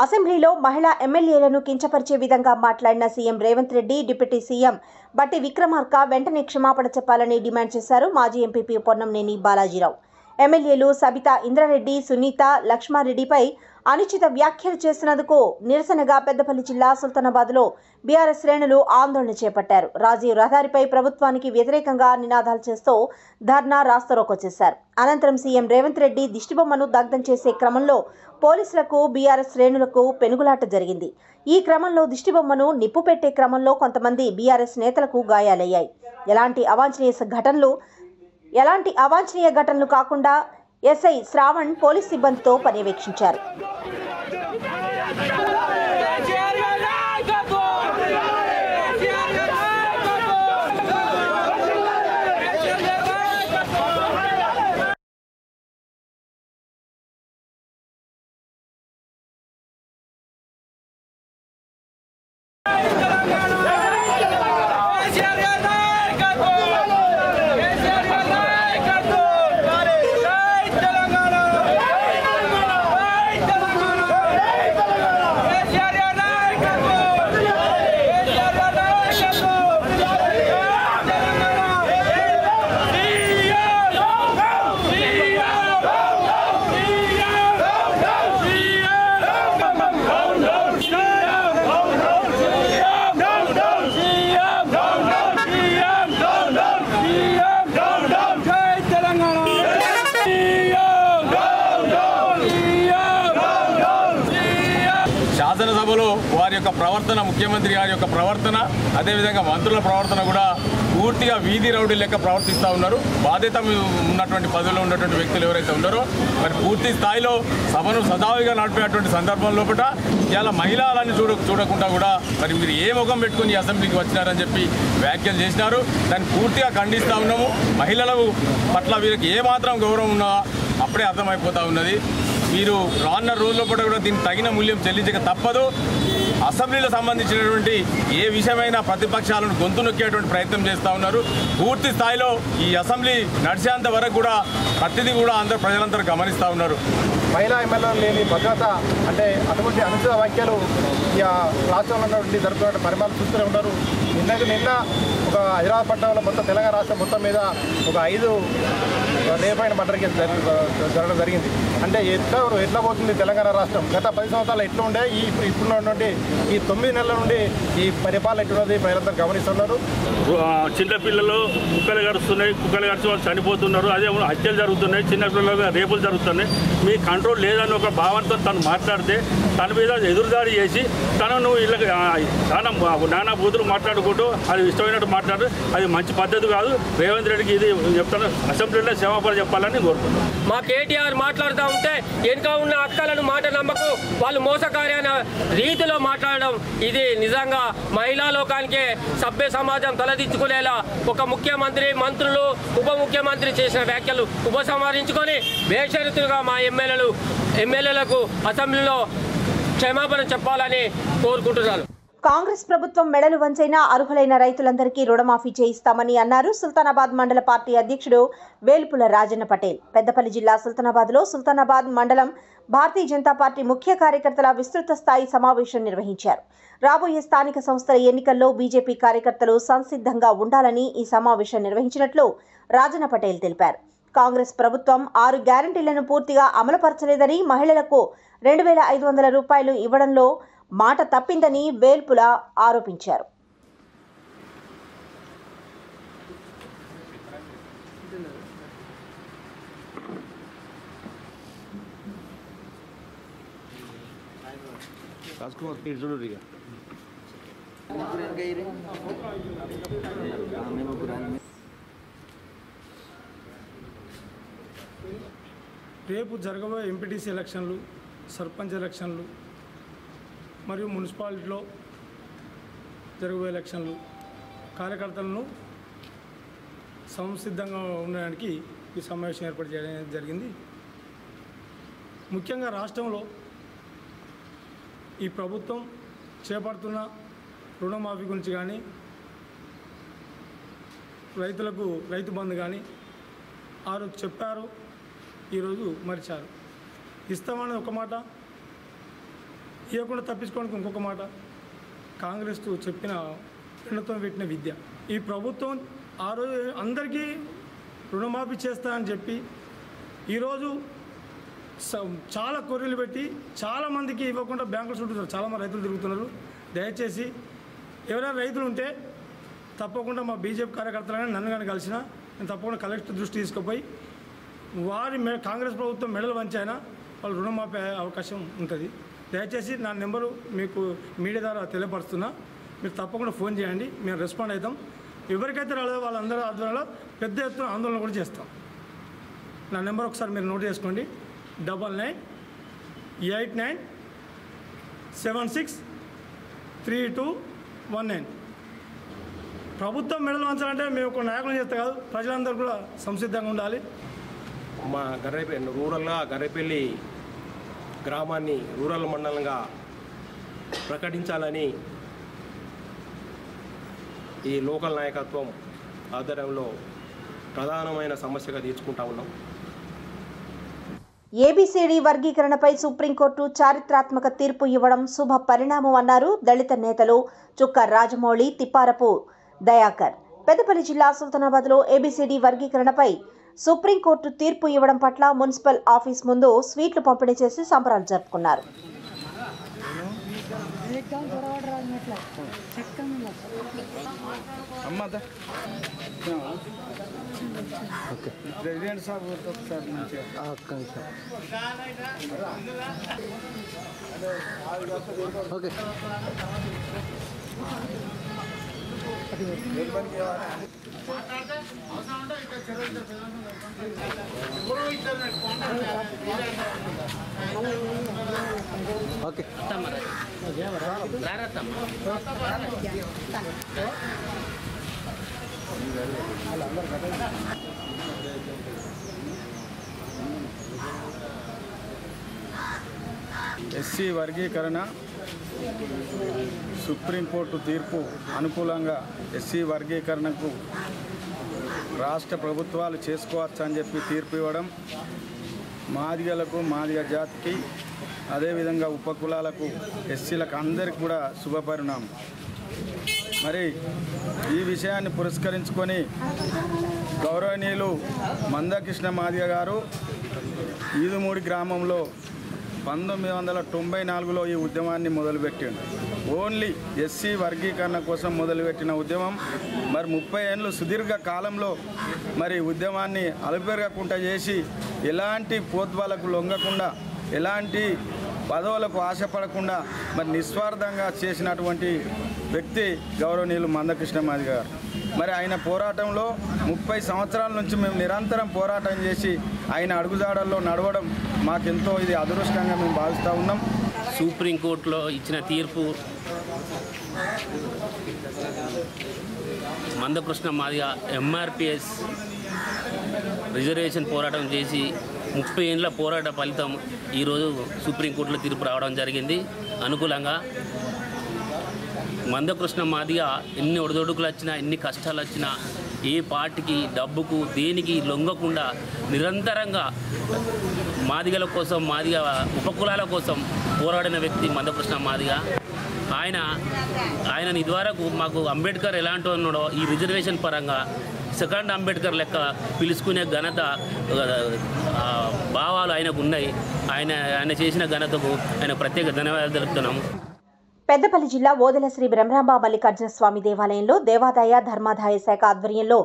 అసెంబ్లీలో మహిళా ఎమ్మెల్యేలను కించపరిచే విధంగా మాట్లాడిన CM Revanth Reddy, deputy CM బట్టి విక్రమార్క వెంటనే క్షమాపణ చెప్పాలని డిమాండ్ చేశారు మాజీ ఎంపీపీ పొన్నంనేని బాలాజీరావు. ఎమ్మెల్యేలు సబితా ఇంద్రారెడ్డి, సునీత, లక్ష్మారెడ్డిపై అనుచిత వ్యాఖ్యలు చేసినందుకు నిరసనగా పెద్దపల్లి జిల్లా సుల్తానాబాద్లో బీఆర్ఎస్ శ్రేణులు ఆందోళన చేపట్టారు. రాజీవ్ రహదారిపై ప్రభుత్వానికి వ్యతిరేకంగా నినాదాలు చేస్తూ ధర్నా, రాస్తారోకో చేశారు. అనంతరం సీఎం రేవంత్ రెడ్డి దిష్టిబొమ్మను దగ్ధం చేసే క్రమంలో పోలీసులకు, బీఆర్ఎస్ శ్రేణులకు పెనుగులాట జరిగింది. ఈ క్రమంలో దిష్టిబొమ్మను నిప్పు పెట్టే క్రమంలో కొంతమంది బీఆర్ఎస్ నేతలకు గాయాలయ్యాయి. ఎలాంటి అవాంఛనీయ ఘటనలు కాకుండా ఎస్ఐ శ్రావణ్ పోలీస్ సిబ్బందితో పర్యవేక్షించారు. శాసనసభలో వారి యొక్క ప్రవర్తన, ముఖ్యమంత్రి గారి యొక్క ప్రవర్తన, అదేవిధంగా మంత్రుల ప్రవర్తన కూడా పూర్తిగా వీధి రౌడీ లెక్క ప్రవర్తిస్తూ ఉన్నారు. బాధ్యత ఉన్నటువంటి పదవిలో ఉన్నటువంటి వ్యక్తులు ఎవరైతే ఉన్నారో మరి పూర్తి స్థాయిలో సభను సజావుగా నడిపేటువంటి సందర్భం లోపల ఇలా మహిళలని చూడకుండా కూడా మరి మీరు ఏ ముఖం పెట్టుకుని ఈ అసెంబ్లీకి వచ్చినారని చెప్పి వ్యాఖ్యలు చేసినారు. దాన్ని పూర్తిగా ఖండిస్తూ ఉన్నాము. మహిళల పట్ల వీరికి ఏమాత్రం గౌరవం ఉన్నా అప్పుడే అర్థమైపోతూ ఉన్నది. మీరు రానున్న రోజుల పాటు కూడా దీనికి తగిన మూల్యం చెల్లించక తప్పదు. అసెంబ్లీలో సంబంధించినటువంటి ఏ విషయమైనా ప్రతిపక్షాలను గొంతు నొక్కేటువంటి ప్రయత్నం చేస్తూ ఉన్నారు. పూర్తి స్థాయిలో ఈ అసెంబ్లీ నడిచేంత వరకు కూడా ప్రతిదీ కూడా అందరూ ప్రజలందరూ గమనిస్తూ ఉన్నారు. మహిళా ఎమ్మెల్యేలు లేని భద్రత అంటే అటువంటి అనుచిత వ్యాఖ్యలు ఇక రాష్ట్రంలో ఉన్నటువంటి జరుగుతున్న పరిమాణాలు చూస్తూనే ఉన్నారు. నిన్న ఒక హైదరాబాద్ పట్టణంలో మొత్తం తెలంగాణ రాష్ట్రం మొత్తం మీద ఒక 5 రేపైన మర్డర్ కేసు జరగడం జరిగింది. అంటే ఎట్లా పోతుంది తెలంగాణ రాష్ట్రం? గత 10 సంవత్సరాలు ఎట్లా ఉండే, ఇప్పుడున్నటువంటి ఈ 9 నెలల నుండి ఈ పరిపాలన ఎట్లున్నది ప్రజలందరూ గమనిస్తున్నారు. చిన్నపిల్లలు కుక్కలు గడుస్తున్నాయి, కుక్కలు గడిచి వాళ్ళు చనిపోతున్నారు. అదే హత్యలు జరుగుతున్నాయి, చిన్నపిల్లలు రేపులు జరుగుతున్నాయి. మీ కంట్రోల్ లేదని ఒక భావంతో తను మాట్లాడితే తన మీద ఎదురుదాడి చేసి తనను ఇళ్ళకి నానా బూతులు మాట్లాడుకుంటూ అది ఇష్టమైనట్టు మాట్లాడు, అది మంచి పద్ధతి కాదు. రేవంత్ రెడ్డికి ఇది చెప్తాను, అసెంబ్లీలో క్షమాపణ చెప్పాలని కోరుకుంటున్నాను. మా కేటీఆర్ మాట్లాడుతూ ఉంటే వెనుక ఉన్న అక్కలను మాట నమ్మకు, వాళ్ళు మోసకార్యమైన రీతిలో మాట్లాడడం ఇది నిజంగా మహిళా లోకానికే సభ్య సమాజం తలదించుకునేలా ఒక ముఖ్యమంత్రి, మంత్రులు, ఉప ముఖ్యమంత్రి చేసిన వ్యాఖ్యలు ఉపసంహరించుకొని బేషరతులుగా మా ఎమ్మెల్యేలకు అసెంబ్లీలో క్షమాపణ చెప్పాలని కోరుకుంటున్నాను. కాంగ్రెస్ ప్రభుత్వం మెడలు వంచైనా అర్హులైన రైతులందరికీ రుణమాఫీ చేయిస్తామని అన్నారు సుల్తానాబాద్ మండల పార్టీ అధ్యక్షుడు వేల్పుల రాజన్న పటేల్. పెద్దపల్లి జిల్లా సుల్తానాబాద్లో సుల్తానాబాద్ మండలం భారతీయ జనతా పార్టీ ముఖ్య కార్యకర్తల విస్తృత స్థాయి సమావేశం నిర్వహించారు. రాబోయే స్థానిక సంస్థల ఎన్నికల్లో బీజేపీ కార్యకర్తలు సంసిద్ధంగా ఉండాలని ఈ సమావేశం నిర్వహించినట్లు రాజన్న పటేల్ తెలిపారు. కాంగ్రెస్ ప్రభుత్వం 6 గ్యారంటీలను పూర్తిగా అమలుపరచలేదని, మహిళలకు 2,500 రూపాయలు ఇవ్వడంలో మాట తప్పిందని వేల్పుల ఆరోపించారు. రేపు జరగబోయే ఎంపీటీసీ ఎలక్షన్లు, సర్పంచ్ ఎలక్షన్లు మరియు మున్సిపాలిటీలో జరగబోయే ఎలక్షన్లు కార్యకర్తలను సంసిద్ధంగా ఉండడానికి ఈ సమావేశం ఏర్పాటు చేయడం జరిగింది. ముఖ్యంగా రాష్ట్రంలో ఈ ప్రభుత్వం చేపడుతున్న రుణమాఫీ గురించి కానీ, రైతులకు రైతు బంధు కానీ ఆ రోజు చెప్పారు, ఈరోజు మరిచారు. ఇస్తామని ఒక మాట, ఇవ్వకుండా తప్పించుకోవడానికి ఇంకొక మాట, కాంగ్రెస్ చెప్పిన పెన్నుతో పెట్టిన విద్య. ఈ ప్రభుత్వం ఆ రోజు అందరికీ రుణమాఫీ చేస్తా అని చెప్పి ఈరోజు చాలా కొర్రీలు పెట్టి చాలామందికి ఇవ్వకుండా బ్యాంకులు చుట్టూ చాలామంది రైతులు తిరుగుతున్నారు. దయచేసి ఎవరైనా రైతులు ఉంటే తప్పకుండా మా బీజేపీ కార్యకర్తలని నన్ను కానీ కలిసిన నేను తప్పకుండా కలెక్టర్ దృష్టి తీసుకుపోయి వారి కాంగ్రెస్ ప్రభుత్వం మెడలు వంచైనా వాళ్ళు రుణమాఫీ అవకాశం ఉంటుంది. దయచేసి నా నెంబరు మీకు మీడియా ద్వారా తెలియపరుస్తున్నా, మీరు తప్పకుండా ఫోన్ చేయండి, మేము రెస్పాండ్ అవుతాం. ఎవరికైతే రాలేదో వాళ్ళందరూ ఆధ్వర్యంలో పెద్ద ఎత్తున ఆందోళన కూడా చేస్తాం. నా నెంబర్ ఒకసారి మీరు నోట్ చేసుకోండి, 9989763219. ప్రభుత్వం మెడలు వంచాలంటే మేము ఒక నాయకులు చేస్తే కాదు, ప్రజలందరూ కూడా సంసిద్ధంగా ఉండాలి. మా గర్రెపల్లి గ్రామాన్ని రూరల్ మండలంగా ప్రకటించాలని ఈ లోకల్ నాయకత్వం ఆధ్వర్యంలో ప్రధానమైన సమస్యగా తీర్చుకుంటా ఉన్నాం. ఏబిసిడి వర్గీకరణపై సుప్రీంకోర్టు చారిత్రాత్మక తీర్పు ఇవ్వడం శుభ పరిణామం అన్నారు దళిత నేతలు చుక్క రాజమౌళి, తిప్పారపు దయాకర్. పెద్దపల్లి జిల్లా సుల్తానాబాద్లో ఏబిసిడి వర్గీకరణపై సుప్రీంకోర్టు తీర్పు ఇవ్వడం పట్ల మున్సిపల్ ఆఫీస్ ముందు స్వీట్లు పంపిణీ చేసి సంబరాలు జరుపుకున్నారు. ఎస్సీ వర్గీకరణ సుప్రీంకోర్టు తీర్పు అనుకూలంగా ఎస్సీ వర్గీకరణకు రాష్ట్ర ప్రభుత్వాలు చేసుకోవచ్చు అని చెప్పి తీర్పు ఇవ్వడం మాదిగలకు, మాదిగ జాతికి, అదేవిధంగా ఉపకులాలకు, ఎస్సీలకు అందరికీ కూడా శుభపరిణామం. మరి ఈ విషయాన్ని పురస్కరించుకొని గౌరవనీయులు మందకృష్ణ మాదిగ గారు ఈదుమూడి గ్రామంలో 1994లో ఈ ఉద్యమాన్ని మొదలుపెట్టాడు. ఓన్లీ ఎస్సీ వర్గీకరణ కోసం మొదలుపెట్టిన ఉద్యమం మరి 30 ఏళ్ళు సుదీర్ఘ కాలంలో మరి ఉద్యమాన్ని అలుపెరగకుండా చేసి ఎలాంటి పోత్వాలకు లొంగకుండా, ఎలాంటి పదవులకు ఆశపడకుండా మరి నిస్వార్థంగా చేసినటువంటి వ్యక్తి గౌరవనీయులు మందకృష్ణ మాదిగ గారు. మరి ఆయన పోరాటంలో 30 సంవత్సరాల నుంచి మేము నిరంతరం పోరాటం చేసి ఆయన అడుగుజాడల్లో నడవడం మాకెంతో ఇది అదృష్టంగా మేము భావిస్తూ ఉన్నాం. సుప్రీంకోర్టులో ఇచ్చిన తీర్పు మందకృష్ణ మాదిగ ఎంఆర్పిఎస్ రిజర్వేషన్ పోరాటం చేసి 30 ఏళ్ళ పోరాట ఫలితం ఈరోజు సుప్రీంకోర్టులో తీర్పు రావడం జరిగింది అనుకూలంగా. మందకృష్ణ మాదిగ ఎన్ని ఒడిదొడుకులు వచ్చినా, ఎన్ని కష్టాలు వచ్చినా, ఏ పార్టీకి, డబ్బుకు, దేనికి లొంగకుండా నిరంతరంగా మాదిగల కోసం, మాదిగ ఉపకులాల కోసం పోరాడిన వ్యక్తి మందకృష్ణ మాదిగ. ఆయనని ఇదివరకు మాకు అంబేద్కర్ ఎలాంటి ఉన్నాడో ఈ రిజర్వేషన్ పరంగా సెకండ్ అంబేద్కర్ లెక్క పిలుచుకునే ఘనత, భావాలు ఆయనకు ఉన్నాయి. ఆయన చేసిన ఘనతకు ఆయన ప్రత్యేక ధన్యవాదాలు తెలుపుతున్నాము. పెద్దపల్లి జిల్లా ఓదెల శ్రీ బ్రహ్మరాంబ మల్లికార్జున స్వామి దేవాలయంలో దేవాదాయ ధర్మాదాయ శాఖ ఆధ్వర్యంలో